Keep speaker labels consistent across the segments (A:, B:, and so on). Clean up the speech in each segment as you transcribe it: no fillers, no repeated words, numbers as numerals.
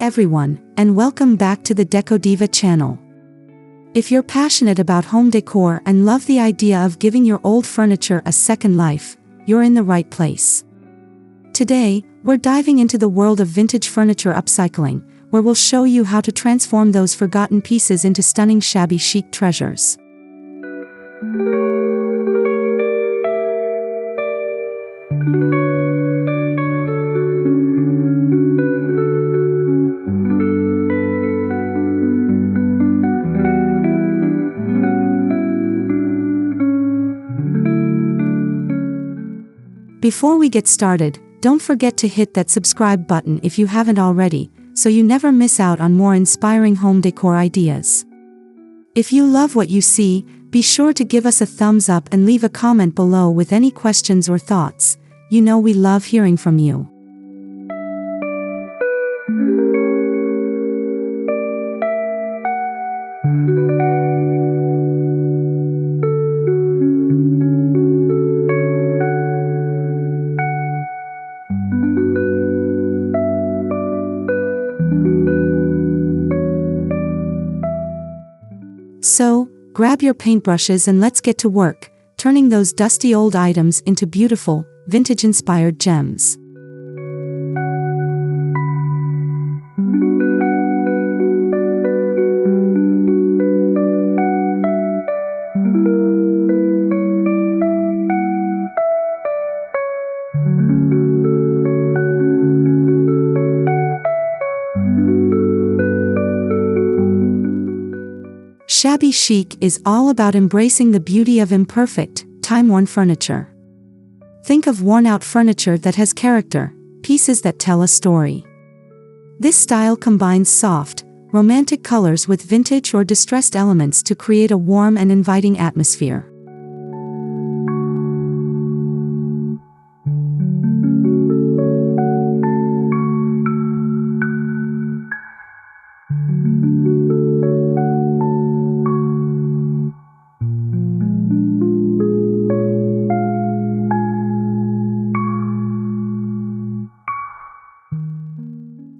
A: everyone, and welcome back to the Decorative channel. If you're passionate about home decor and love the idea of giving your old furniture a second life, you're in the right place. Today, we're diving into the world of vintage furniture upcycling, where we'll show you how to transform those forgotten pieces into stunning shabby chic treasures. Before we get started, don't forget to hit that subscribe button if you haven't already, so you never miss out on more inspiring home decor ideas. If you love what you see, be sure to give us a thumbs up and leave a comment below with any questions or thoughts. You know we love hearing from you. So, grab your paintbrushes and let's get to work, turning those dusty old items into beautiful, vintage-inspired gems. Shabby chic is all about embracing the beauty of imperfect, time-worn furniture. Think of worn-out furniture that has character, pieces that tell a story. This style combines soft, romantic colors with vintage or distressed elements to create a warm and inviting atmosphere.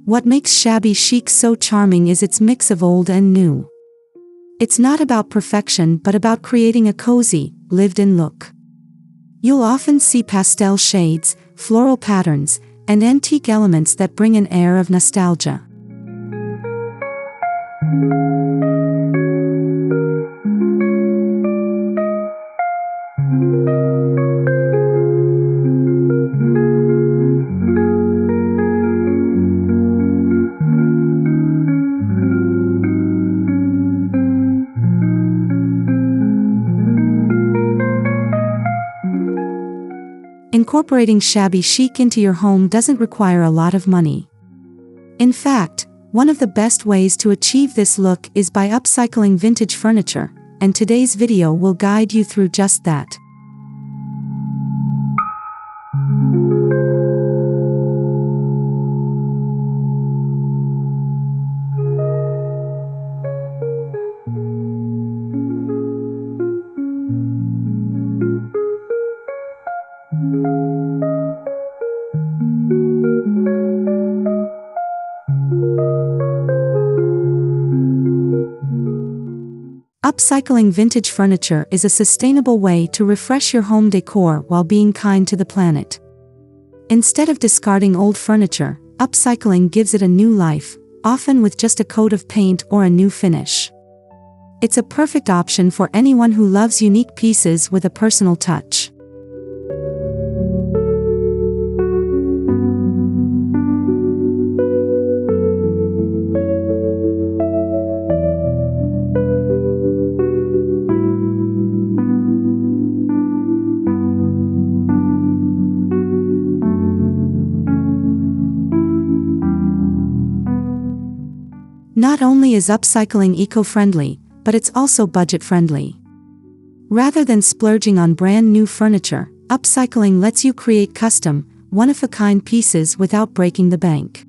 A: What makes shabby chic so charming is its mix of old and new. It's not about perfection but about creating a cozy, lived-in look. You'll often see pastel shades, floral patterns, and antique elements that bring an air of nostalgia. Incorporating shabby chic into your home doesn't require a lot of money. In fact, one of the best ways to achieve this look is by upcycling vintage furniture, and today's video will guide you through just that. Upcycling vintage furniture is a sustainable way to refresh your home decor while being kind to the planet. Instead of discarding old furniture, upcycling gives it a new life, often with just a coat of paint or a new finish. It's a perfect option for anyone who loves unique pieces with a personal touch. Not only is upcycling eco-friendly, but it's also budget-friendly. Rather than splurging on brand new furniture, upcycling lets you create custom, one-of-a-kind pieces without breaking the bank.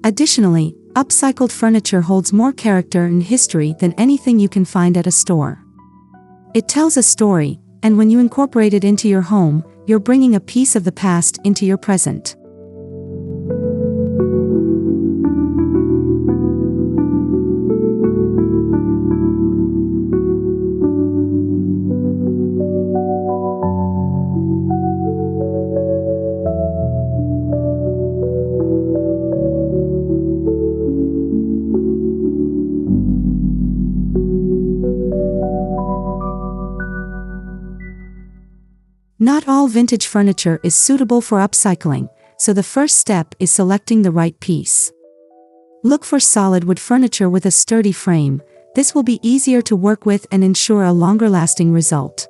A: Additionally, upcycled furniture holds more character and history than anything you can find at a store. It tells a story, and when you incorporate it into your home, you're bringing a piece of the past into your present. Not all vintage furniture is suitable for upcycling, so the first step is selecting the right piece. Look for solid wood furniture with a sturdy frame. This will be easier to work with and ensure a longer-lasting result.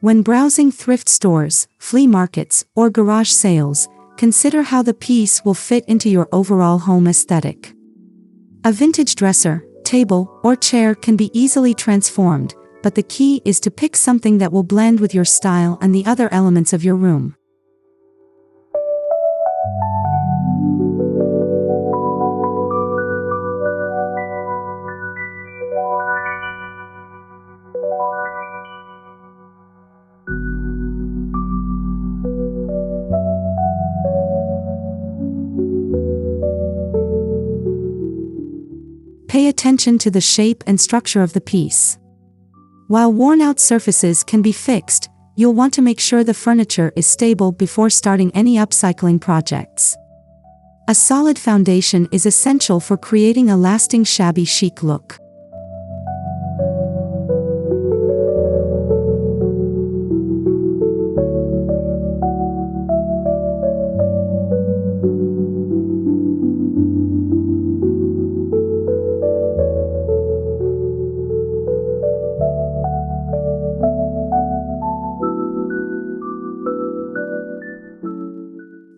A: When browsing thrift stores, flea markets, or garage sales, consider how the piece will fit into your overall home aesthetic. A vintage dresser, table, or chair can be easily transformed, but the key is to pick something that will blend with your style and the other elements of your room. Pay attention to the shape and structure of the piece. While worn-out surfaces can be fixed, you'll want to make sure the furniture is stable before starting any upcycling projects. A solid foundation is essential for creating a lasting shabby chic look.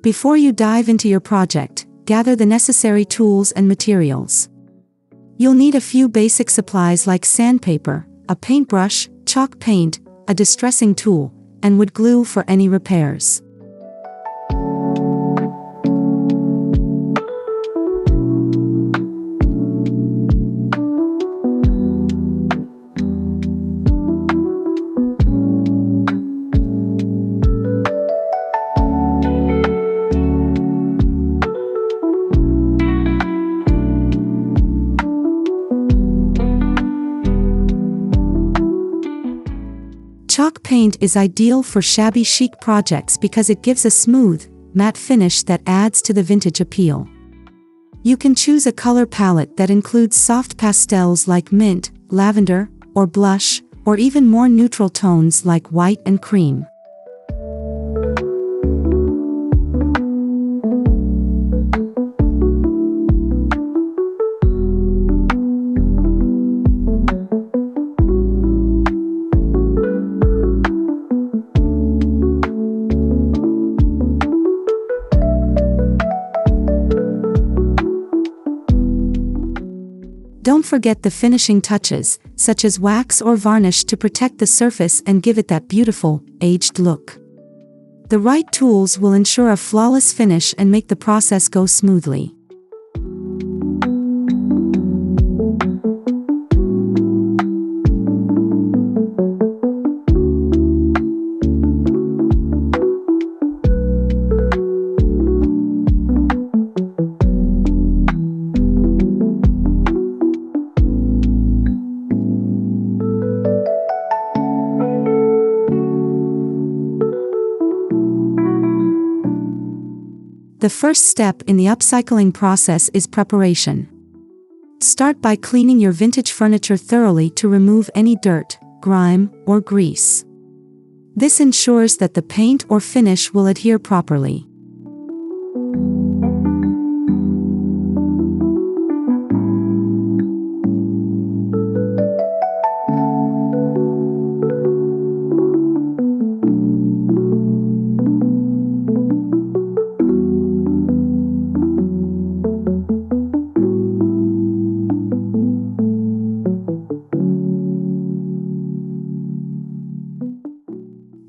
A: Before you dive into your project, gather the necessary tools and materials. You'll need a few basic supplies like sandpaper, a paintbrush, chalk paint, a distressing tool, and wood glue for any repairs. Chalk paint is ideal for shabby chic projects because it gives a smooth, matte finish that adds to the vintage appeal. You can choose a color palette that includes soft pastels like mint, lavender, or blush, or even more neutral tones like white and cream. Don't forget the finishing touches, such as wax or varnish to protect the surface and give it that beautiful, aged look. The right tools will ensure a flawless finish and make the process go smoothly. The first step in the upcycling process is preparation. Start by cleaning your vintage furniture thoroughly to remove any dirt, grime, or grease. This ensures that the paint or finish will adhere properly.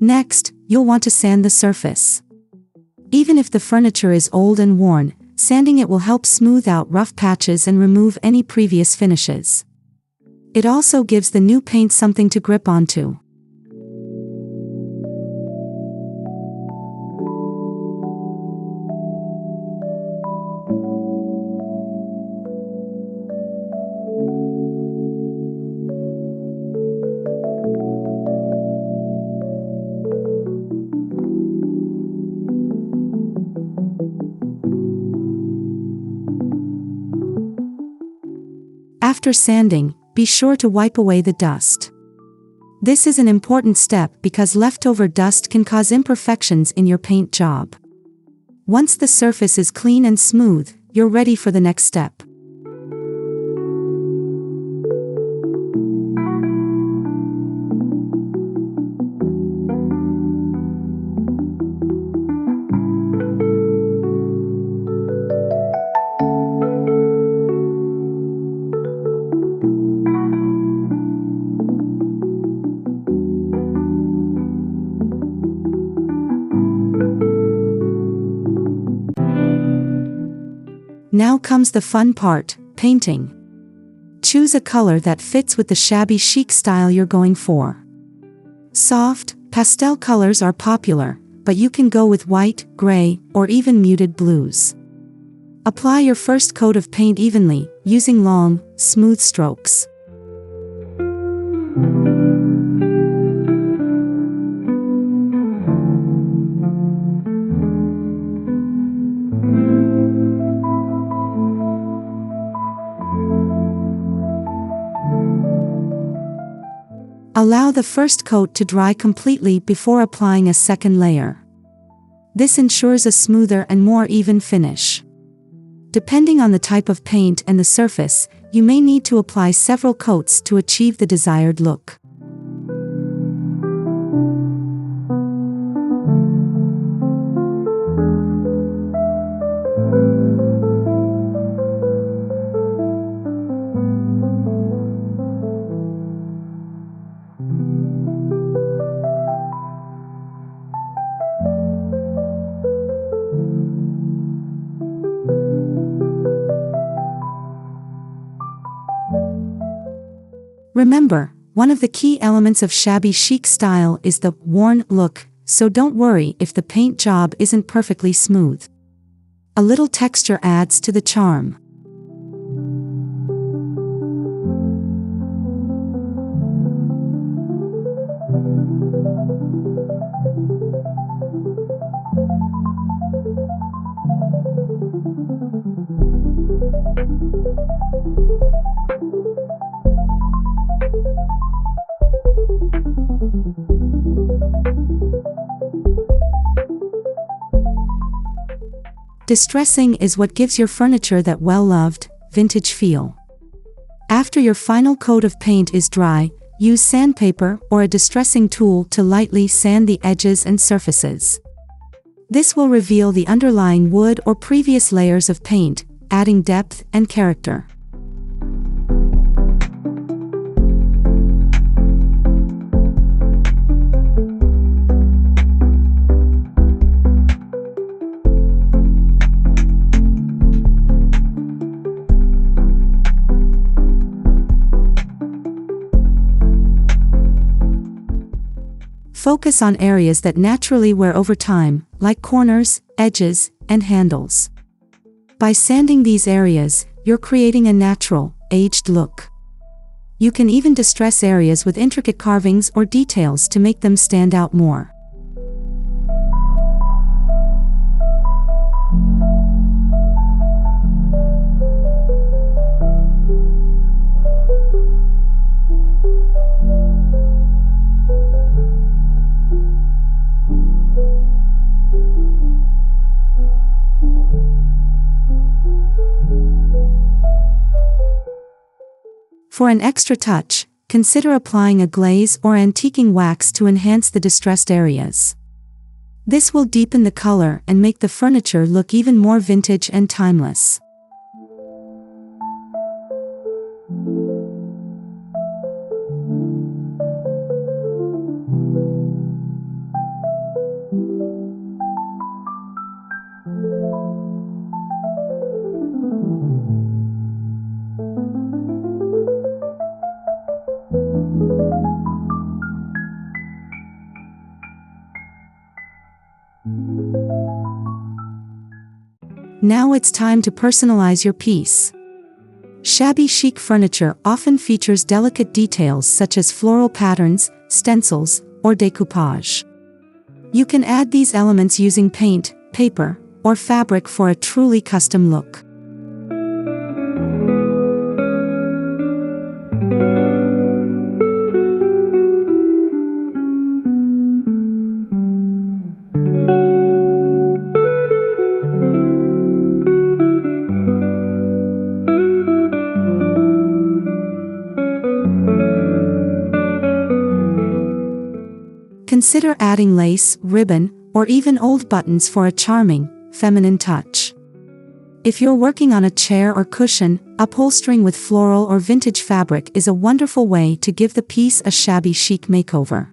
A: Next, you'll want to sand the surface. Even if the furniture is old and worn, sanding it will help smooth out rough patches and remove any previous finishes. It also gives the new paint something to grip onto. After sanding, be sure to wipe away the dust. This is an important step because leftover dust can cause imperfections in your paint job. Once the surface is clean and smooth, you're ready for the next step. Now comes the fun part, painting. Choose a color that fits with the shabby chic style you're going for. Soft, pastel colors are popular, but you can go with white, gray, or even muted blues. Apply your first coat of paint evenly, using long, smooth strokes. Allow the first coat to dry completely before applying a second layer. This ensures a smoother and more even finish. Depending on the type of paint and the surface, you may need to apply several coats to achieve the desired look. Remember, one of the key elements of shabby chic style is the worn look, so don't worry if the paint job isn't perfectly smooth. A little texture adds to the charm. Distressing is what gives your furniture that well-loved, vintage feel. After your final coat of paint is dry, use sandpaper or a distressing tool to lightly sand the edges and surfaces. This will reveal the underlying wood or previous layers of paint, adding depth and character. Focus on areas that naturally wear over time, like corners, edges, and handles. By sanding these areas, you're creating a natural, aged look. You can even distress areas with intricate carvings or details to make them stand out more. For an extra touch, consider applying a glaze or antiquing wax to enhance the distressed areas. This will deepen the color and make the furniture look even more vintage and timeless. Now it's time to personalize your piece. Shabby chic furniture often features delicate details such as floral patterns, stencils, or decoupage. You can add these elements using paint, paper, or fabric for a truly custom look. Consider adding lace, ribbon, or even old buttons for a charming, feminine touch. If you're working on a chair or cushion, upholstering with floral or vintage fabric is a wonderful way to give the piece a shabby chic makeover.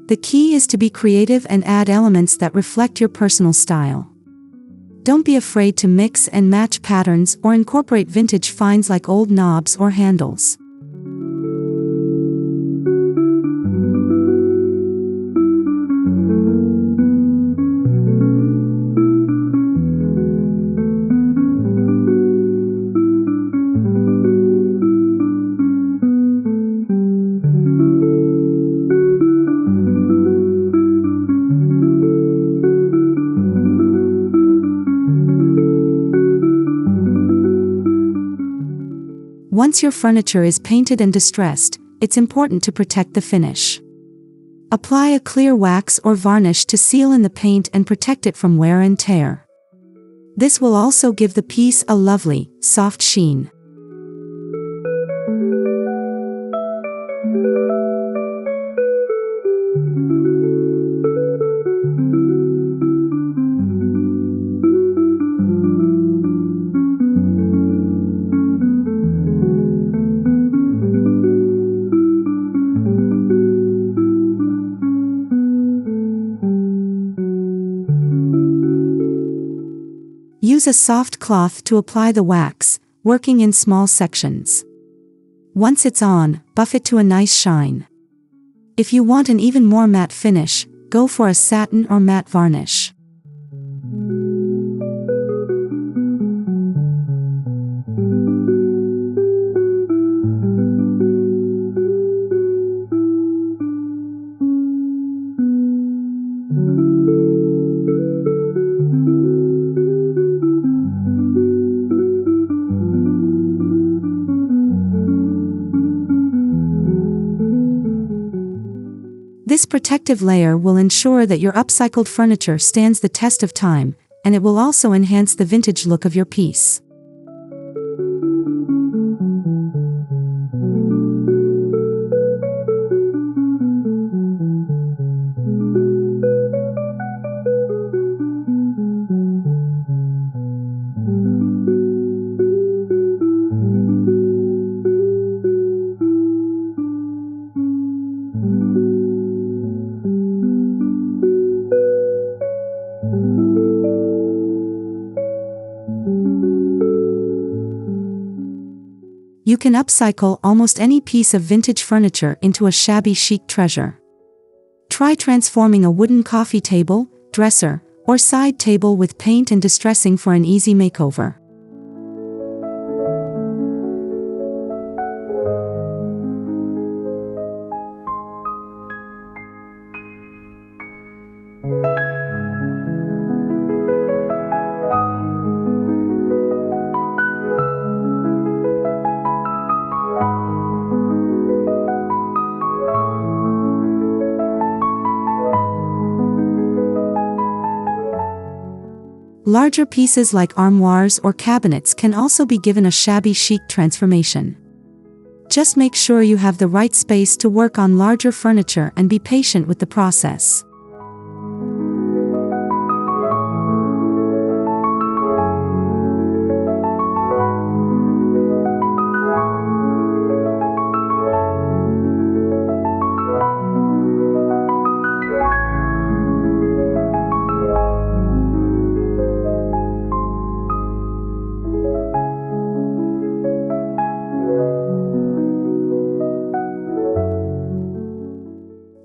A: The key is to be creative and add elements that reflect your personal style. Don't be afraid to mix and match patterns or incorporate vintage finds like old knobs or handles. Once your furniture is painted and distressed, it's important to protect the finish. Apply a clear wax or varnish to seal in the paint and protect it from wear and tear. This will also give the piece a lovely, soft sheen. Use a soft cloth to apply the wax, working in small sections. Once it's on, buff it to a nice shine. If you want an even more matte finish, go for a satin or matte varnish. This protective layer will ensure that your upcycled furniture stands the test of time, and it will also enhance the vintage look of your piece. You can upcycle almost any piece of vintage furniture into a shabby chic treasure. Try transforming a wooden coffee table, dresser, or side table with paint and distressing for an easy makeover. Larger pieces like armoires or cabinets can also be given a shabby chic transformation. Just make sure you have the right space to work on larger furniture and be patient with the process.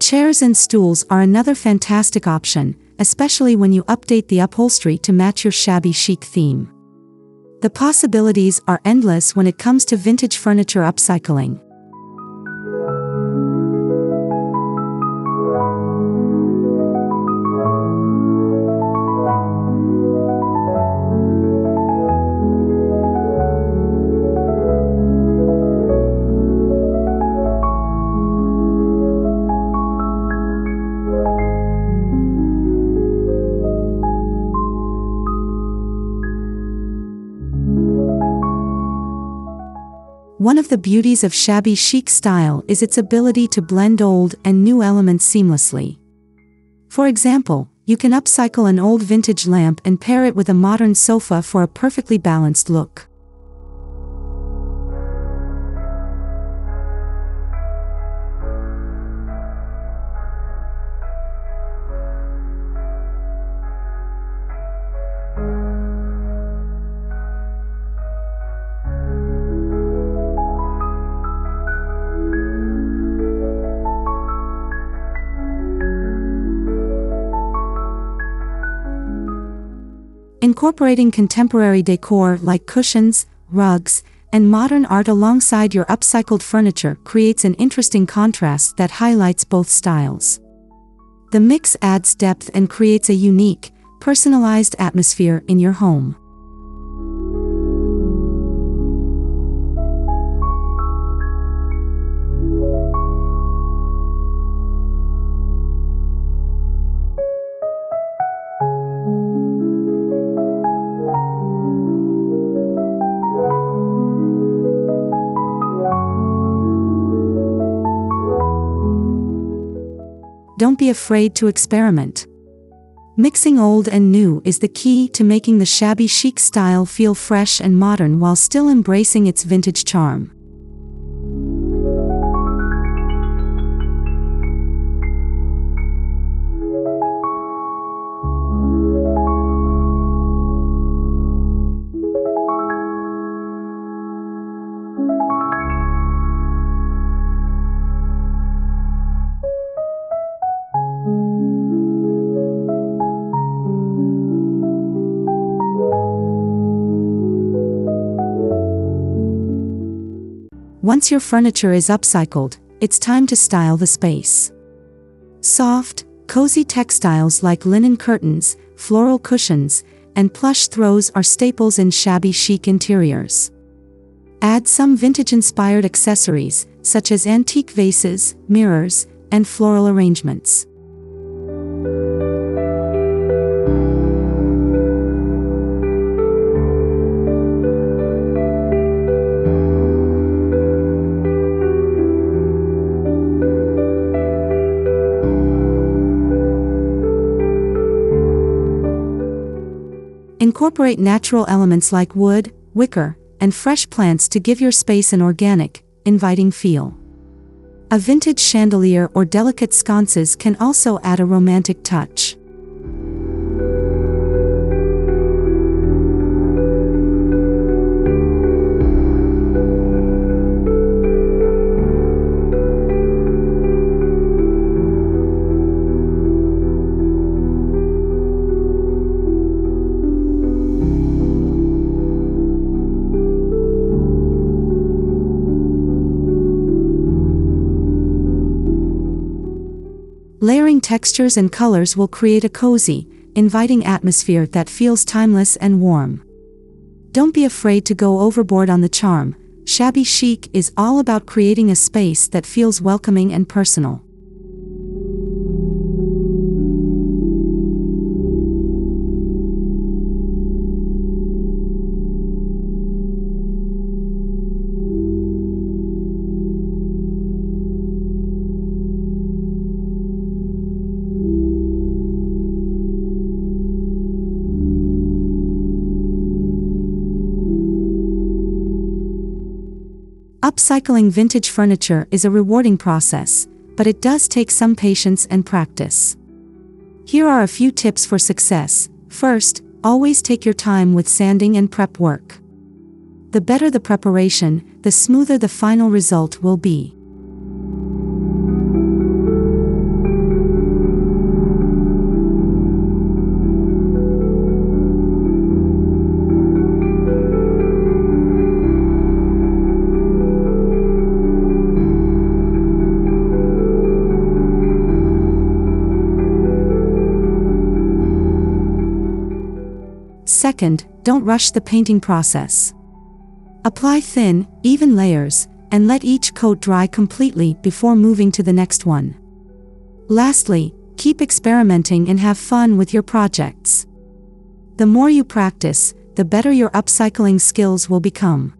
A: Chairs and stools are another fantastic option, especially when you update the upholstery to match your shabby chic theme. The possibilities are endless when it comes to vintage furniture upcycling. One of the beauties of shabby chic style is its ability to blend old and new elements seamlessly. For example, you can upcycle an old vintage lamp and pair it with a modern sofa for a perfectly balanced look. Incorporating contemporary decor like cushions, rugs, and modern art alongside your upcycled furniture creates an interesting contrast that highlights both styles. The mix adds depth and creates a unique, personalized atmosphere in your home. Don't be afraid to experiment. Mixing old and new is the key to making the shabby chic style feel fresh and modern while still embracing its vintage charm. Once your furniture is upcycled, it's time to style the space. Soft, cozy textiles like linen curtains, floral cushions, and plush throws are staples in shabby chic interiors. Add some vintage-inspired accessories, such as antique vases, mirrors, and floral arrangements. Incorporate natural elements like wood, wicker, and fresh plants to give your space an organic, inviting feel. A vintage chandelier or delicate sconces can also add a romantic touch. Layering textures and colors will create a cozy, inviting atmosphere that feels timeless and warm. Don't be afraid to go overboard on the charm. Shabby chic is all about creating a space that feels welcoming and personal. Upcycling vintage furniture is a rewarding process, but it does take some patience and practice. Here are a few tips for success. First, always take your time with sanding and prep work. The better the preparation, the smoother the final result will be. Second, don't rush the painting process. Apply thin, even layers, and let each coat dry completely before moving to the next one. Lastly, keep experimenting and have fun with your projects. The more you practice, the better your upcycling skills will become.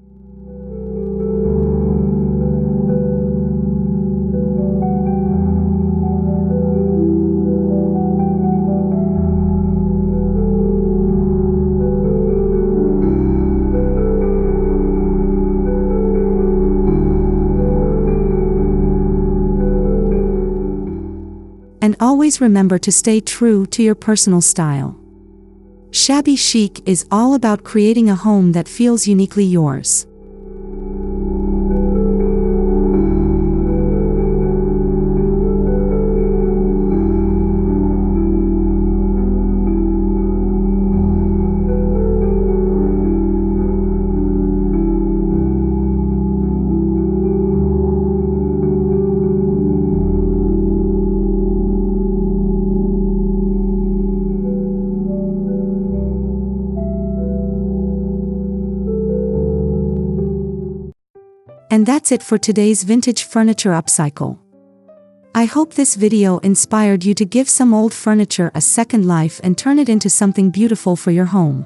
A: And always remember to stay true to your personal style. Shabby Chic is all about creating a home that feels uniquely yours. And that's it for today's vintage furniture upcycle. I hope this video inspired you to give some old furniture a second life and turn it into something beautiful for your home.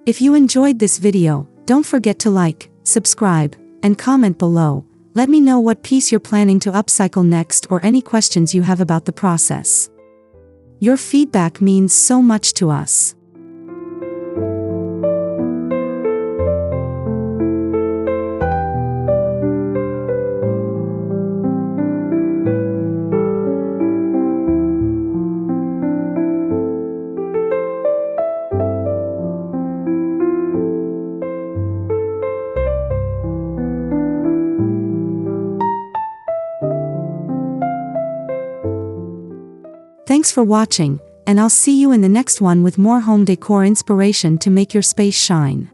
A: If you enjoyed this video, don't forget to like, subscribe, and comment below. Let me know what piece you're planning to upcycle next or any questions you have about the process. Your feedback means so much to us. Thanks for watching, and I'll see you in the next one with more home decor inspiration to make your space shine.